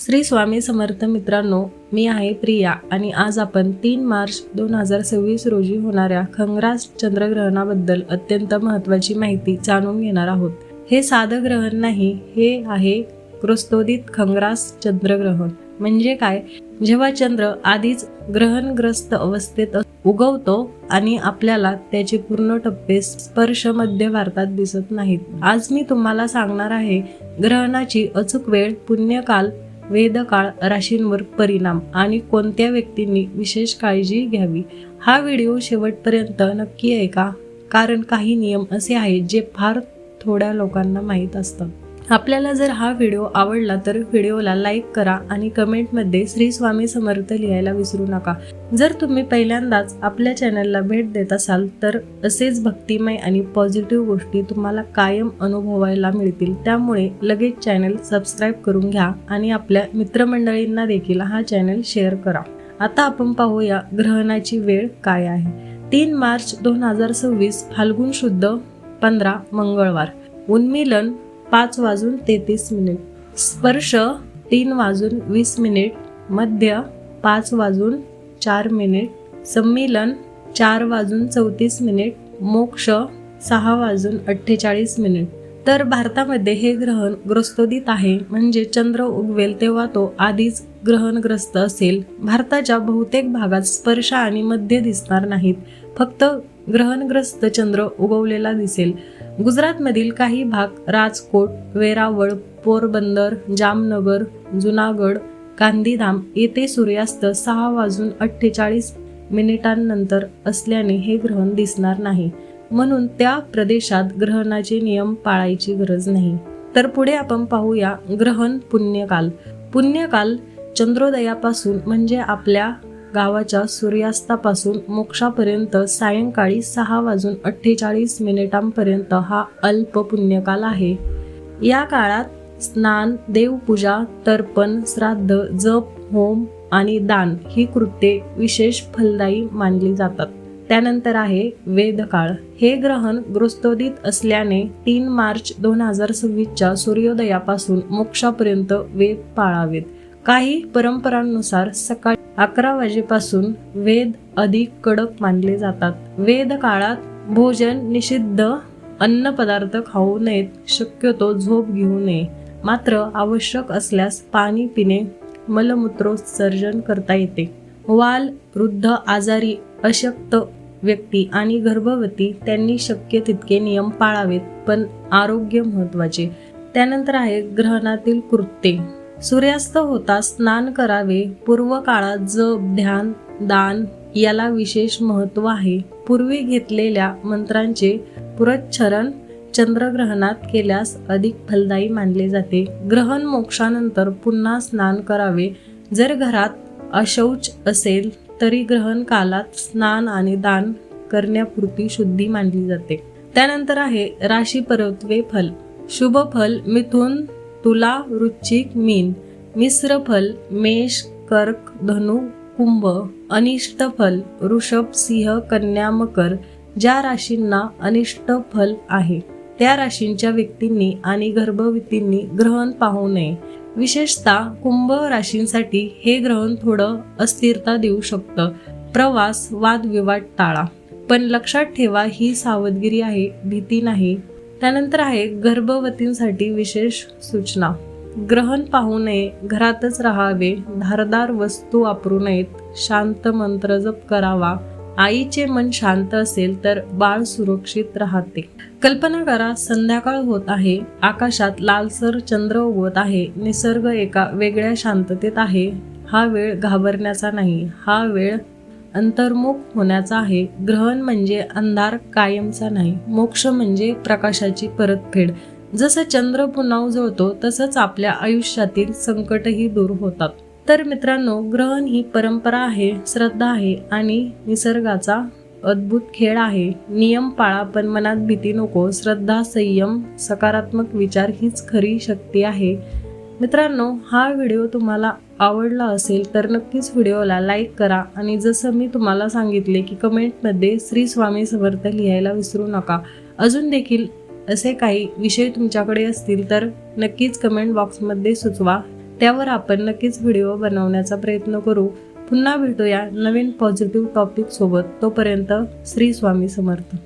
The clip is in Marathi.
श्री स्वामी समर्थ मित्रांनो, मी आहे प्रिया आणि आज आपण 3 मार्च 2026 रोजी होणाऱ्या खंग्रास चंद्रग्रहणाबद्दल अत्यंत महत्त्वाची माहिती जाणून घेणार आहोत. हे साधं ग्रहण नाही, हे आहे ग्रस्तोदित खंग्रास चंद्रग्रहण. म्हणजे काय? जेव्हा चंद्र आधीच ग्रहणग्रस्त अवस्थेत उगवतो आणि आपल्याला त्याचे पूर्ण टप्पे स्पर्श मध्य भारतात दिसत नाहीत. आज मी तुम्हाला सांगणार आहे ग्रहणाची अचूक वेळ, पुण्यकाल, वेदकाळ, राशींवर परिणाम आणि कोणत्या व्यक्तींनी विशेष काळजी घ्यावी. हा व्हिडिओ शेवटपर्यंत नक्की ऐका, कारण काही नियम असे आहेत जे फार थोड्या लोकांना माहीत असतात. आपल्याला जर हा व्हिडिओ आवडला तर व्हिडिओला लाईक करा आणि कमेंटमध्ये श्री स्वामी समर्थ लिहायला विसरू नका. जर तुम्ही पहिल्यांदाच आपल्या चॅनलला भेट देत असाल तर असेच भक्तिमय आणि पॉझिटिव्ह गोष्टी तुम्हाला कायम अनुभवायला मिळतील. त्यामुळे लगेच चॅनल सबस्क्राईब करून घ्या आणि आपल्या मित्रमंडळींना देखील हा चॅनल शेअर करा. आता आपण पाहूया ग्रहणाची वेळ काय आहे. 3 मार्च 2026 फाल्गुन शुद्ध 15 मंगळवार. उन्मीलन 5:33, स्पर्श 3:20, मध्य 5:04, सम्मीलन 4:34, मोक्ष 6:48. तर भारतामध्ये हे ग्रहण ग्रस्तोदित आहे, म्हणजे चंद्र उगवेल तेव्हा तो आधीच ग्रहणग्रस्त असेल. भारताच्या बहुतेक भागात स्पर्श आणि मध्य दिसणार नाहीत, फक्त ग्रहणग्रस्त चंद्र उगवलेला दिसेल. गुजरातमधील काही भाग, राजकोट, वेरावळ, पोरबंदर, जामनगर, जुनागड, गांधीधाम येथे सूर्यास्त 6:48 नंतर असल्याने हे ग्रहण दिसणार नाही, म्हणून त्या प्रदेशात ग्रहणाचे नियम पाळायची गरज नाही. तर पुढे आपण पाहूया ग्रहण पुण्यकाल. पुण्यकाल चंद्रोदयापासून म्हणजे आपल्या गावाच्या सूर्यास्तापासून मोक्षापर्यंत सायंकाळी 6:48 पर्यंत हा अल्प पुण्यकाल आहे. या काळात स्नान, देवपूजा, तर्पण, श्राद्ध, जप, होम आणि दान ही कृत्ये विशेष फलदायी मानली जातात. त्यानंतर आहे वेदकाळ. हे ग्रहण ग्रस्तोदित असल्याने 3 मार्च 2026 सूर्योदयापासून मोक्षापर्यंत वेद पाळावेत. काही परंपरांनुसार सकाळी 11 वाजेपासून वेद अधिक कडक मानले जातात. वेद काळात भोजन निषिद्ध, अन्न पदार्थ खाऊ नयेत, शक्यतो झोप घेऊ नये. मात्र आवश्यक असल्यास पाणी पिणे, मलमूत्रोत्सर्जन करता येते. वाल, वृद्ध, आजारी, अशक्त व्यक्ती आणि गर्भवती त्यांनी शक्य तितके नियम पाळावेत, पण आरोग्य महत्त्वाचे. त्यानंतर आहे ग्रहणातील कृत्ये. सूर्यास्त होता स्नान करावे. पूर्व काळात जप, ध्यान, दान याला विशेष महत्त्व आहे. पूर्वी घेतलेल्या मंत्रांचे पुरच्छरण चंद्रग्रहणात केल्यास अधिक फलदायी मानले जाते. ग्रहण मोक्षानंतर पुन्हा स्नान करावे. जर घरात अशौच असेल तरी ग्रहण कालात स्नान आणि दान करण्यापुरती शुद्धी मानली जाते. त्यानंतर आहे राशी परत्वे फल. शुभ फल मिथुन, तुला, वृश्चिक, मीन. मिश्र फल मेष, कर्क, धनु, कुंभ. अनिष्ट फल वृषभ, सिंह, कन्या, मकर. ज्या राशींना अनिष्ट फल आहे त्या राशींच्या व्यक्तींनी आणि गर्भवतींनी ग्रहण पाहू नये. विशेषतः कुंभ राशींसाठी हे ग्रहण थोडं अस्थिरता देऊ शकतं. प्रवास, वादविवाद टाळा, पण लक्षात ठेवा ही सावधगिरी आहे, भीती नाही. त्यानंतर आहे गर्भवतींसाठी विशेष सूचना. ग्रहण पाहू नये, घरातच राहावे, धारदार वस्तू वापरू नयेत, शांत मंत्र जप करावा. आईचे मन शांत असेल तर बाळ सुरक्षित राहते. कल्पना करा, संध्याकाळ होत आहे, आकाशात लालसर चंद्र उगवत आहे, निसर्ग एका वेगळ्या शांततेत आहे. हा वेळ घाबरण्याचा नाही, हा वेळ अंतर्मुख होण्याचा आहे. ग्रहण म्हणजे अंधार कायमचा नाही, मोक्ष म्हणजे प्रकाशाची परतफेड. जसं चंद्र पुन्हा उजळतो तसंच आपल्या आयुष्यातील संकटही दूर होतात. तर मित्रांनो, ग्रहण ही परंपरा आहे, श्रद्धा आहे आणि निसर्गाचा अद्भुत खेळ आहे. नियम पाळा, पण मनात भीती नको. श्रद्धा, संयम, सकारात्मक विचार हीच खरी शक्ती आहे. मित्रांनो, हा व्हिडिओ तुम्हाला आवडला असेल तर नक्कीच व्हिडिओला लाईक करा आणि जसं मी तुम्हाला सांगितले की कमेंटमध्ये श्री स्वामी समर्थ लिहायला विसरू नका. अजून देखील असे काही विषय तुमच्याकडे असतील तर नक्कीच कमेंट बॉक्समध्ये सुचवा. त्यावर आपण नक्कीच व्हिडिओ बनवण्याचा प्रयत्न करू. पुन्हा भेटूया नवीन पॉझिटिव्ह टॉपिक सोबत. तोपर्यंत श्री स्वामी समर्थ.